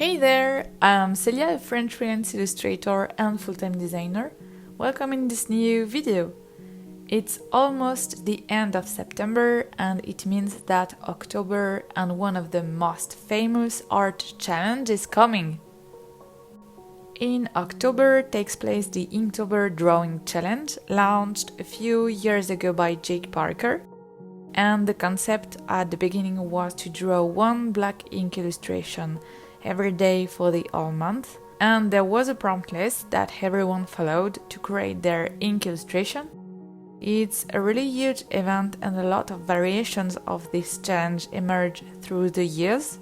Hey there, I'm Celia, a French freelance illustrator and full-time designer. Welcome in this new video. It's almost the end of September and it means that October and one of the most famous art challenge is coming. In October takes place the Inktober drawing challenge, launched a few years ago by Jake Parker. And the concept at the beginning was to draw one black ink illustration every day for the whole month, and there was a prompt list that everyone followed to create their ink illustration. It's a really huge event and a lot of variations of this challenge emerge through the years.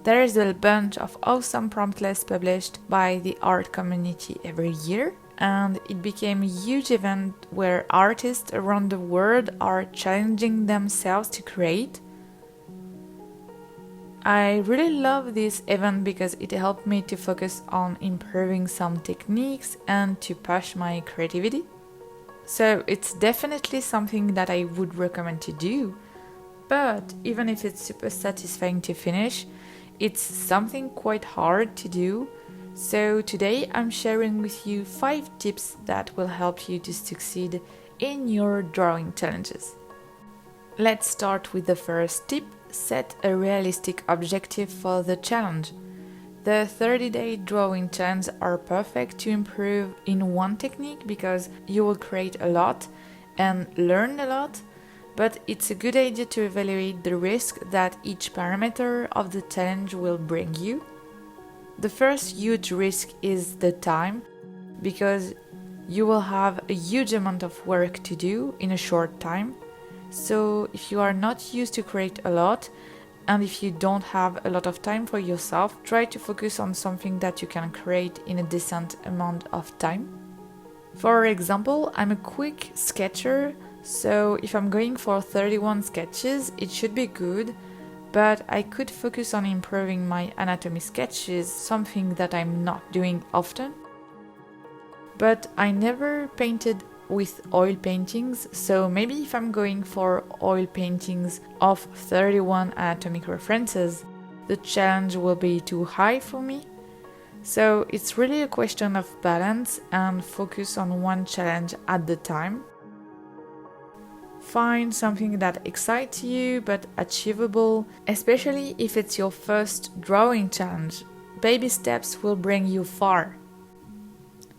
There is a bunch of awesome prompt lists published by the art community every year, and it became a huge event where artists around the world are challenging themselves to create. I really love this event because it helped me to focus on improving some techniques and to push my creativity. So it's definitely something that I would recommend to do, but even if it's super satisfying to finish, it's something quite hard to do. So today I'm sharing with you 5 tips that will help you to succeed in your drawing challenges. Let's start with the first tip. Set a realistic objective for the challenge. The 30-day drawing challenge are perfect to improve in one technique because you will create a lot and learn a lot, but it's a good idea to evaluate the risk that each parameter of the challenge will bring you. The first huge risk is the time, because you will have a huge amount of work to do in a short time. So if you are not used to create a lot, and if you don't have a lot of time for yourself, try to focus on something that you can create in a decent amount of time. For example, I'm a quick sketcher, so if I'm going for 31 sketches, it should be good, but I could focus on improving my anatomy sketches, something that I'm not doing often. But I never painted with oil paintings, so maybe if I'm going for oil paintings of 31 anatomic references, the challenge will be too high for me. So it's really a question of balance and focus on one challenge at the time. Find something that excites you but achievable, especially if it's your first drawing challenge. Baby steps will bring you far.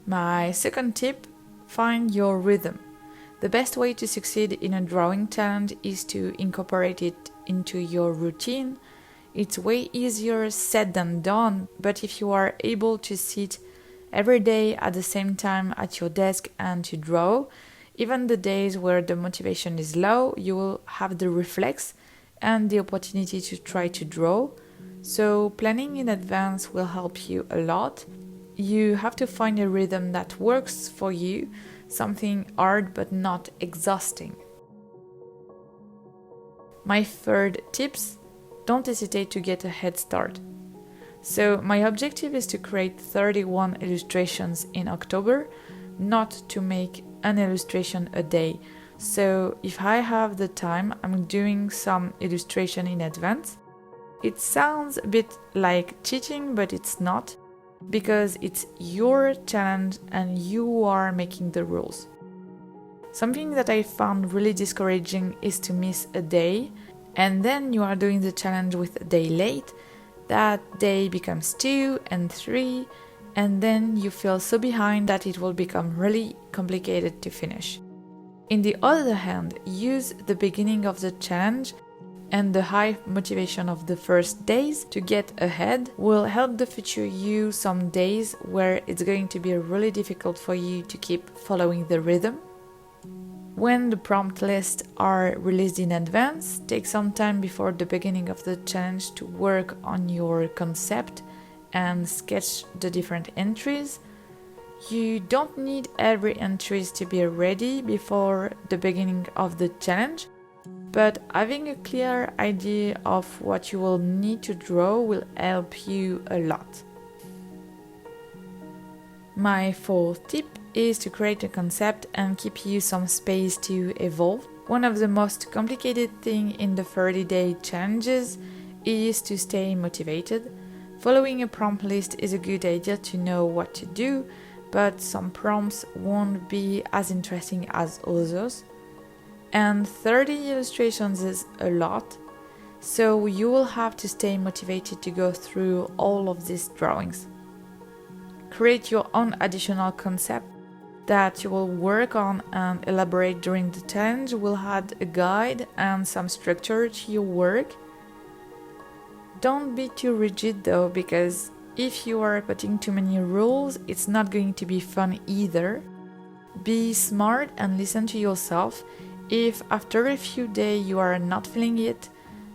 My second tip: find your rhythm. The best way to succeed in a drawing challenge is to incorporate it into your routine. It's way easier said than done, but if you are able to sit every day at the same time at your desk and to draw, even the days where the motivation is low, you will have the reflex and the opportunity to try to draw. So planning in advance will help you a lot. You have to find a rhythm that works for you, something hard but not exhausting. My third tips: don't hesitate to get a head start. So my objective is to create 31 illustrations in October, not to make an illustration a day. So if I have the time, I'm doing some illustration in advance. It sounds a bit like cheating, but it's not, because it's your challenge and you are making the rules. Something that I found really discouraging is to miss a day, and then you are doing the challenge with a day late. That day becomes 2 and 3, and then you feel so behind that it will become really complicated to finish. On the other hand, use the beginning of the challenge and the high motivation of the first days to get ahead will help the future you some days where it's going to be really difficult for you to keep following the rhythm. When the prompt lists are released in advance, take some time before the beginning of the challenge to work on your concept and sketch the different entries. You don't need every entry to be ready before the beginning of the challenge, but having a clear idea of what you will need to draw will help you a lot. My fourth tip is to create a concept and keep you some space to evolve. One of the most complicated things in the 30-day challenges is to stay motivated. Following a prompt list is a good idea to know what to do, but some prompts won't be as interesting as others. And 30 illustrations is a lot, so you will have to stay motivated to go through all of these drawings. Create your own additional concept that you will work on and elaborate during the challenge. Will add a guide and some structure to your work. Don't be too rigid though, because if you are putting too many rules, it's not going to be fun either. Be smart and listen to yourself. If after a few days you are not feeling it,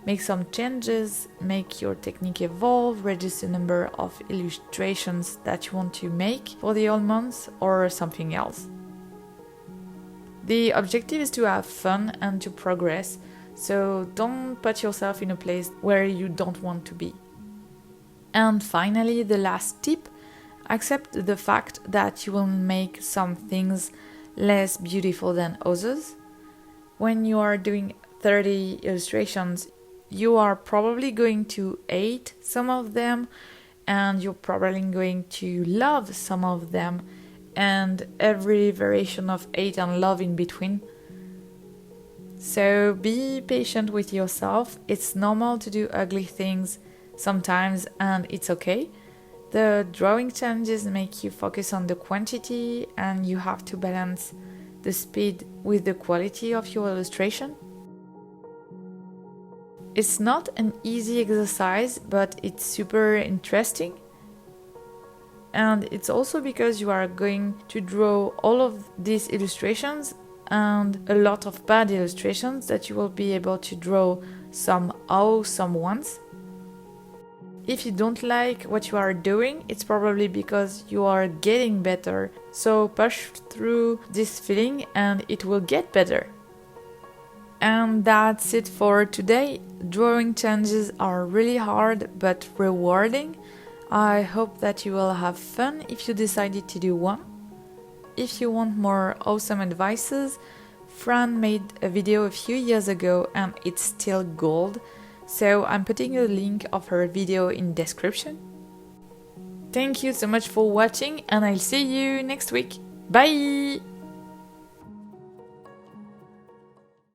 make some changes, make your technique evolve, reduce the number of illustrations that you want to make for the whole month or something else. The objective is to have fun and to progress, so don't put yourself in a place where you don't want to be. And finally, the last tip, accept the fact that you will make some things less beautiful than others. When you are doing 30 illustrations, you are probably going to hate some of them, and you're probably going to love some of them, and every variation of hate and love in between. So be patient with yourself. It's normal to do ugly things sometimes, and it's okay. The drawing challenges make you focus on the quantity, and you have to balance the speed with the quality of your illustration. It's not an easy exercise, but it's super interesting. And it's also because you are going to draw all of these illustrations and a lot of bad illustrations that you will be able to draw some awesome ones. If you don't like what you are doing, it's probably because you are getting better. So push through this feeling and it will get better. And that's it for today. Drawing challenges are really hard but rewarding. I hope that you will have fun if you decided to do one. If you want more awesome advices, Fran made a video a few years ago and it's still gold, so I'm putting a link of her video in description. Thank you so much for watching and I'll see you next week. Bye!